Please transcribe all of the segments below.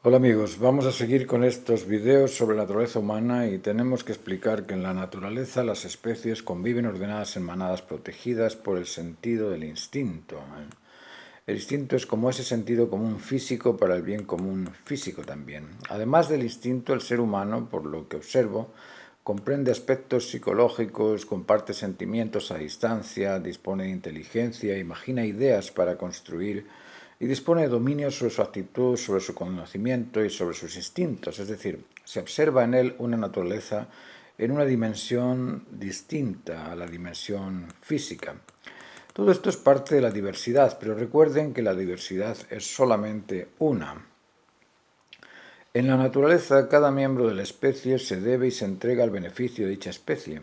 Hola amigos, vamos a seguir con estos videos sobre la naturaleza humana y tenemos que explicar que en la naturaleza las especies conviven ordenadas en manadas protegidas por el sentido del instinto. El instinto es como ese sentido común físico para el bien común físico también. Además del instinto, el ser humano, por lo que observo, comprende aspectos psicológicos, comparte sentimientos a distancia, dispone de inteligencia, imagina ideas para construir y dispone de dominio sobre su actitud, sobre su conocimiento y sobre sus instintos. Es decir, se observa en él una naturaleza en una dimensión distinta a la dimensión física. Todo esto es parte de la diversidad, pero recuerden que la diversidad es solamente una. En la naturaleza, cada miembro de la especie se debe y se entrega al beneficio de dicha especie.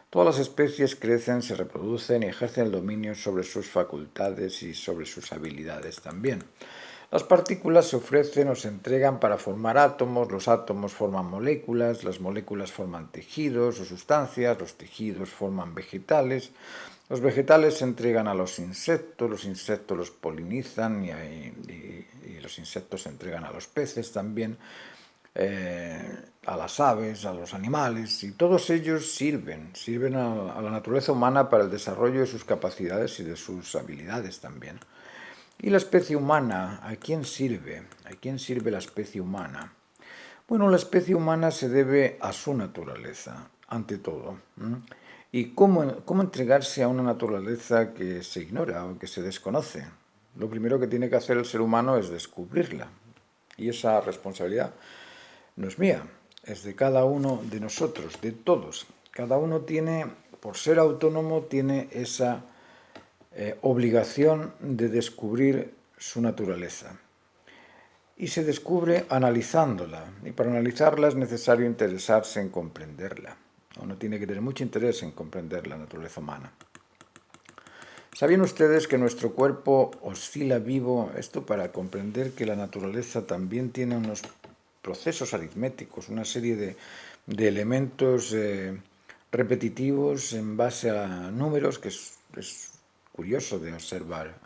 Todas las especies crecen, se reproducen y ejercen el dominio sobre sus facultades y sobre sus habilidades también. Las partículas se ofrecen o se entregan para formar átomos, los átomos forman moléculas, las moléculas forman tejidos o sustancias, los tejidos forman vegetales, los vegetales se entregan a los insectos los polinizan y los insectos se entregan a los peces también, a las aves, a los animales, y todos ellos sirven a la naturaleza humana para el desarrollo de sus capacidades y de sus habilidades también. ¿Y la especie humana? ¿A quién sirve? ¿A quién sirve la especie humana? Bueno, la especie humana se debe a su naturaleza, ante todo. ¿Y cómo entregarse a una naturaleza que se ignora o que se desconoce? Lo primero que tiene que hacer el ser humano es descubrirla. Y esa responsabilidad no es mía, es de cada uno de nosotros, de todos. Cada uno tiene, por ser autónomo, tiene esa obligación de descubrir su naturaleza. Y se descubre analizándola. Y para analizarla es necesario interesarse en comprenderla. Uno tiene que tener mucho interés en comprender la naturaleza humana. ¿Sabían ustedes que nuestro cuerpo oscila vivo? Esto para comprender que la naturaleza también tiene unos procesos aritméticos, una serie de elementos repetitivos en base a números que es curioso de observar.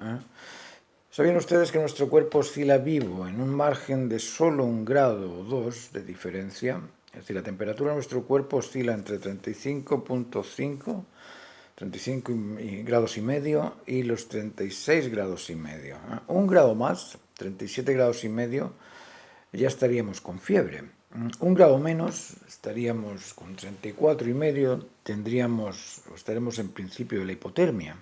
¿Sabían ustedes que nuestro cuerpo oscila vivo en un margen de solo 1 grado o 2 de diferencia? Es decir, la temperatura de nuestro cuerpo oscila entre 35,5 grados y medio y los 36 grados y medio. 1 grado más, 37 grados y medio, ya estaríamos con fiebre. 1 grado menos, estaríamos con 34 y medio, estaremos en principio de la hipotermia.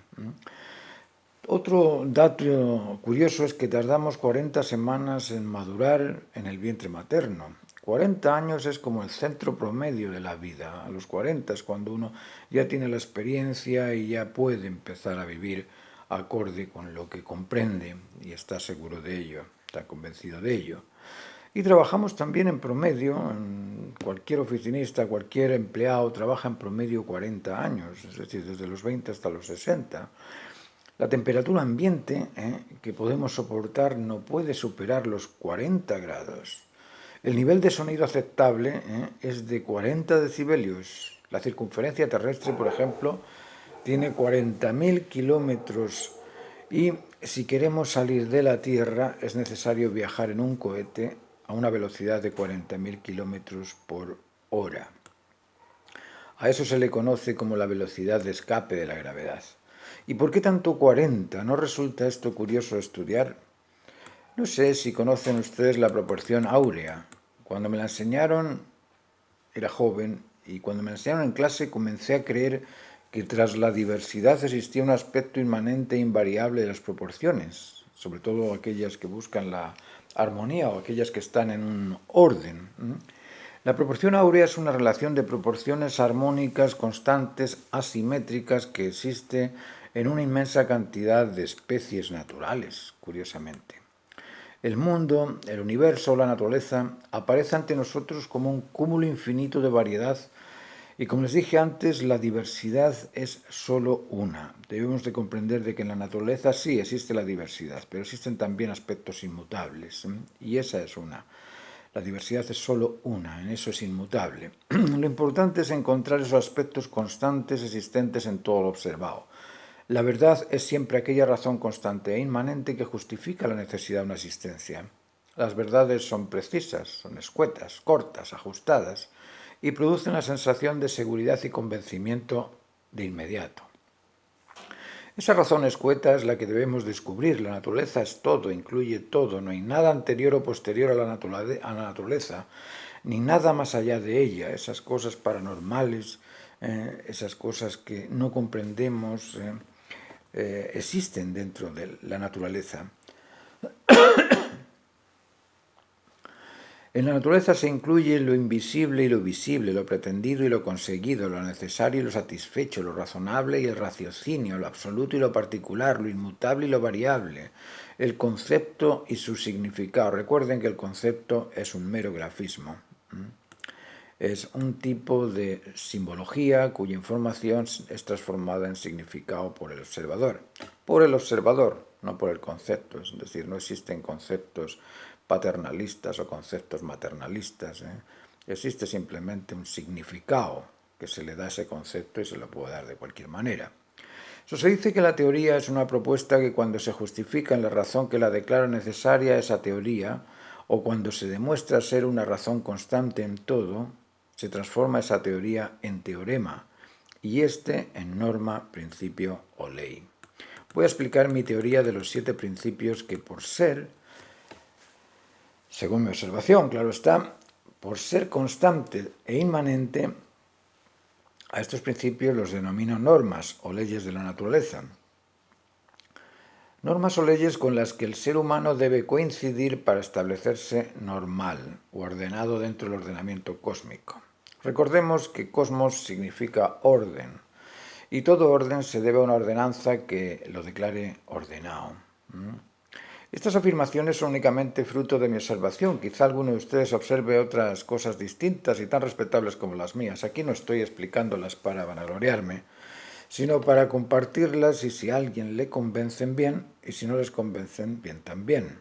Otro dato curioso es que tardamos 40 semanas en madurar en el vientre materno. 40 años es como el centro promedio de la vida. A los 40 es cuando uno ya tiene la experiencia y ya puede empezar a vivir acorde con lo que comprende y está seguro de ello, está convencido de ello. Y trabajamos también en promedio, cualquier oficinista, cualquier empleado trabaja en promedio 40 años, es decir, desde los 20 hasta los 60. La temperatura ambiente que podemos soportar no puede superar los 40 grados. El nivel de sonido aceptable es de 40 decibelios. La circunferencia terrestre, por ejemplo, tiene 40.000 kilómetros y si queremos salir de la Tierra es necesario viajar en un cohete a una velocidad de 40.000 kilómetros por hora. A eso se le conoce como la velocidad de escape de la gravedad. ¿Y por qué tanto 40? ¿No resulta esto curioso de estudiar? No sé si conocen ustedes la proporción áurea. Cuando me la enseñaron era joven y cuando me la enseñaron en clase comencé a creer que tras la diversidad existía un aspecto inmanente e invariable de las proporciones, sobre todo aquellas que buscan la armonía o aquellas que están en un orden. La proporción áurea es una relación de proporciones armónicas, constantes, asimétricas que existe en una inmensa cantidad de especies naturales, curiosamente. El mundo, el universo, la naturaleza, aparece ante nosotros como un cúmulo infinito de variedad y como les dije antes, la diversidad es solo una. Debemos de comprender de que en la naturaleza sí existe la diversidad, pero existen también aspectos inmutables y esa es una. La diversidad es solo una, en eso es inmutable. Lo importante es encontrar esos aspectos constantes existentes en todo lo observado. La verdad es siempre aquella razón constante e inmanente que justifica la necesidad de una existencia. Las verdades son precisas, son escuetas, cortas, ajustadas, y producen la sensación de seguridad y convencimiento de inmediato. Esa razón escueta es la que debemos descubrir. La naturaleza es todo, incluye todo, no hay nada anterior o posterior a la naturaleza, ni nada más allá de ella. Esas cosas paranormales, esas cosas que no comprendemos, existen dentro de la naturaleza. En la naturaleza se incluye lo invisible y lo visible, lo pretendido y lo conseguido, lo necesario y lo satisfecho, lo razonable y el raciocinio, lo absoluto y lo particular, lo inmutable y lo variable, el concepto y su significado. Recuerden que el concepto es un mero grafismo. Es un tipo de simbología cuya información es transformada en significado por el observador. Por el observador, no por el concepto. Es decir, no existen conceptos paternalistas o conceptos maternalistas. Existe simplemente un significado que se le da a ese concepto y se lo puede dar de cualquier manera. Eso se dice que la teoría es una propuesta que cuando se justifica en la razón que la declara necesaria esa teoría, o cuando se demuestra ser una razón constante en todo, se transforma esa teoría en teorema y este en norma, principio o ley. Voy a explicar mi teoría de los 7 principios que por ser, según mi observación, claro está, por ser constante e inmanente, a estos principios los denomino normas o leyes de la naturaleza. Normas o leyes con las que el ser humano debe coincidir para establecerse normal o ordenado dentro del ordenamiento cósmico. Recordemos que cosmos significa orden, y todo orden se debe a una ordenanza que lo declare ordenado. Estas afirmaciones son únicamente fruto de mi observación. Quizá alguno de ustedes observe otras cosas distintas y tan respetables como las mías. Aquí no estoy explicándolas para vanagloriarme, sino para compartirlas y si a alguien le convencen bien y si no les convencen bien también.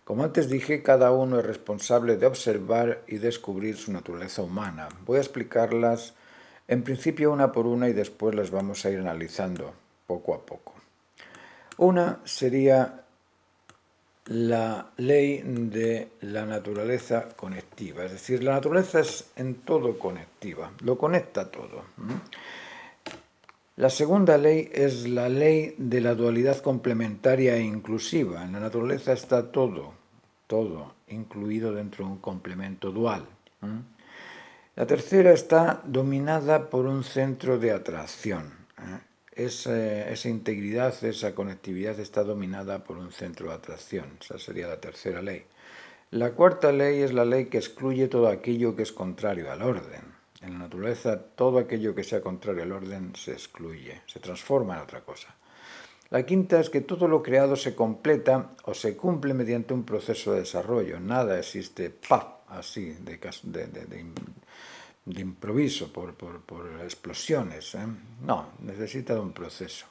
Como antes dije, cada uno es responsable de observar y descubrir su naturaleza humana. Voy a explicarlas en principio una por una y después las vamos a ir analizando poco a poco. Una sería la ley de la naturaleza conectiva, es decir, la naturaleza es en todo conectiva, lo conecta todo. La segunda ley es la ley de la dualidad complementaria e inclusiva. En la naturaleza está todo incluido dentro de un complemento dual. La tercera está dominada por un centro de atracción. Esa integridad, esa conectividad está dominada por un centro de atracción. Esa sería la tercera ley. La cuarta ley es la ley que excluye todo aquello que es contrario al orden. En la naturaleza, todo aquello que sea contrario al orden se excluye, se transforma en otra cosa. La quinta es que todo lo creado se completa o se cumple mediante un proceso de desarrollo. Nada existe así, de improviso, por explosiones. No, necesita de un proceso.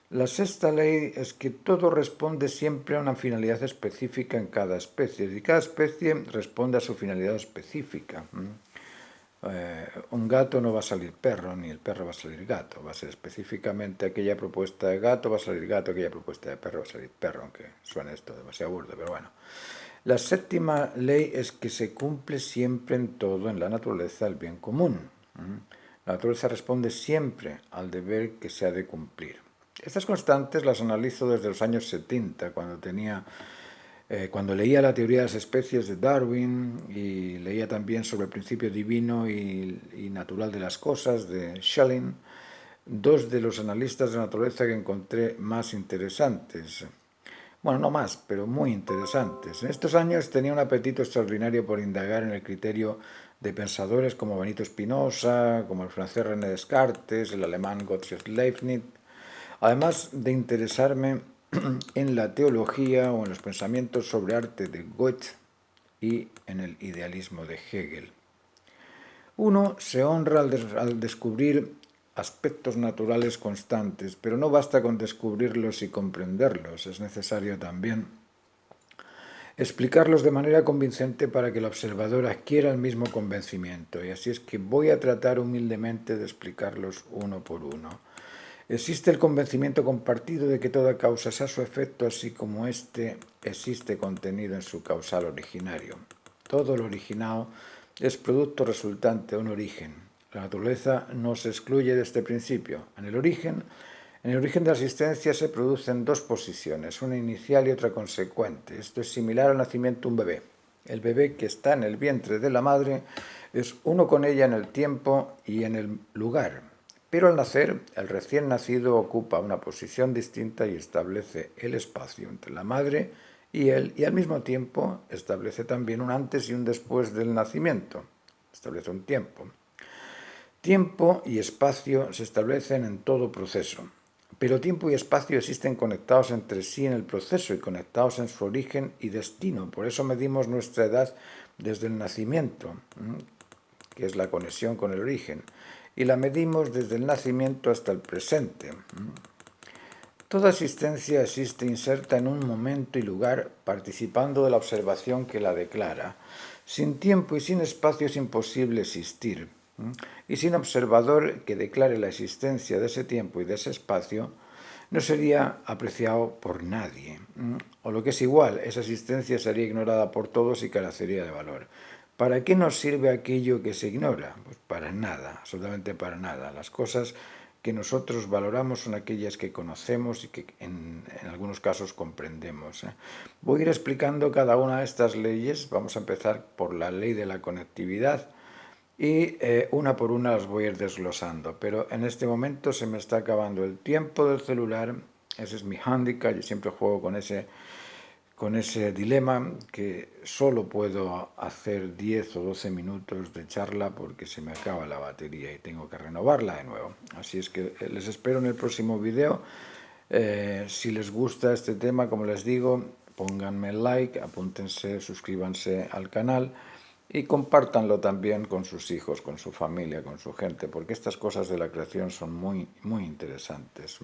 La sexta ley es que todo responde siempre a una finalidad específica en cada especie, y cada especie responde a su finalidad específica. Un gato no va a salir perro, ni el perro va a salir gato. Va a ser específicamente aquella propuesta de gato, va a salir gato, aquella propuesta de perro va a salir perro, aunque suene esto demasiado burdo, pero bueno. La séptima ley es que se cumple siempre en todo, en la naturaleza, el bien común. La naturaleza responde siempre al deber que se ha de cumplir. Estas constantes las analizo desde los años 70, cuando leía la teoría de las especies de Darwin y leía también sobre el principio divino y natural de las cosas de Schelling, dos de los analistas de la naturaleza que encontré más interesantes. Bueno, no más, pero muy interesantes. En estos años tenía un apetito extraordinario por indagar en el criterio de pensadores como Benito Spinoza, como el francés René Descartes, el alemán Gottfried Leibniz, además de interesarme en la teología o en los pensamientos sobre arte de Goethe y en el idealismo de Hegel. Uno se honra al descubrir aspectos naturales constantes, pero no basta con descubrirlos y comprenderlos, es necesario también explicarlos de manera convincente para que el observador adquiera el mismo convencimiento, y así es que voy a tratar humildemente de explicarlos uno por uno. Existe el convencimiento compartido de que toda causa es a su efecto, así como éste existe contenido en su causal originario. Todo lo originado es producto resultante de un origen. La naturaleza no se excluye de este principio. En el origen de la existencia se producen dos posiciones, una inicial y otra consecuente. Esto es similar al nacimiento de un bebé. El bebé que está en el vientre de la madre es uno con ella en el tiempo y en el lugar. Pero al nacer, el recién nacido ocupa una posición distinta y establece el espacio entre la madre y él, y al mismo tiempo establece también un antes y un después del nacimiento. Establece un tiempo. Tiempo y espacio se establecen en todo proceso, pero tiempo y espacio existen conectados entre sí en el proceso y conectados en su origen y destino. Por eso medimos nuestra edad desde el nacimiento, que es la conexión con el origen, y la medimos desde el nacimiento hasta el presente. Toda existencia existe inserta en un momento y lugar, participando de la observación que la declara. Sin tiempo y sin espacio es imposible existir. Y sin observador que declare la existencia de ese tiempo y de ese espacio, no sería apreciado por nadie. O lo que es igual, esa existencia sería ignorada por todos y carecería de valor. ¿Para qué nos sirve aquello que se ignora? Pues para nada, absolutamente para nada. Las cosas que nosotros valoramos son aquellas que conocemos y que en algunos casos comprendemos. Voy a ir explicando cada una de estas leyes. Vamos a empezar por la ley de la conectividad y una por una las voy a ir desglosando. Pero en este momento se me está acabando el tiempo del celular. Ese es mi hándicap. Yo siempre juego con ese dilema, que solo puedo hacer 10 o 12 minutos de charla porque se me acaba la batería y tengo que renovarla de nuevo. Así es que les espero en el próximo video. Si les gusta este tema, como les digo, pónganme like, apúntense, suscríbanse al canal y compártanlo también con sus hijos, con su familia, con su gente, porque estas cosas de la creación son muy, muy interesantes.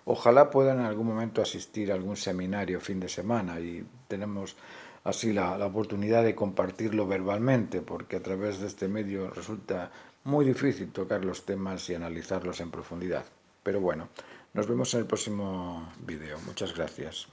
Ojalá puedan en algún momento asistir a algún seminario fin de semana y tenemos así la oportunidad de compartirlo verbalmente, porque a través de este medio resulta muy difícil tocar los temas y analizarlos en profundidad. Pero bueno, nos vemos en el próximo video. Muchas gracias.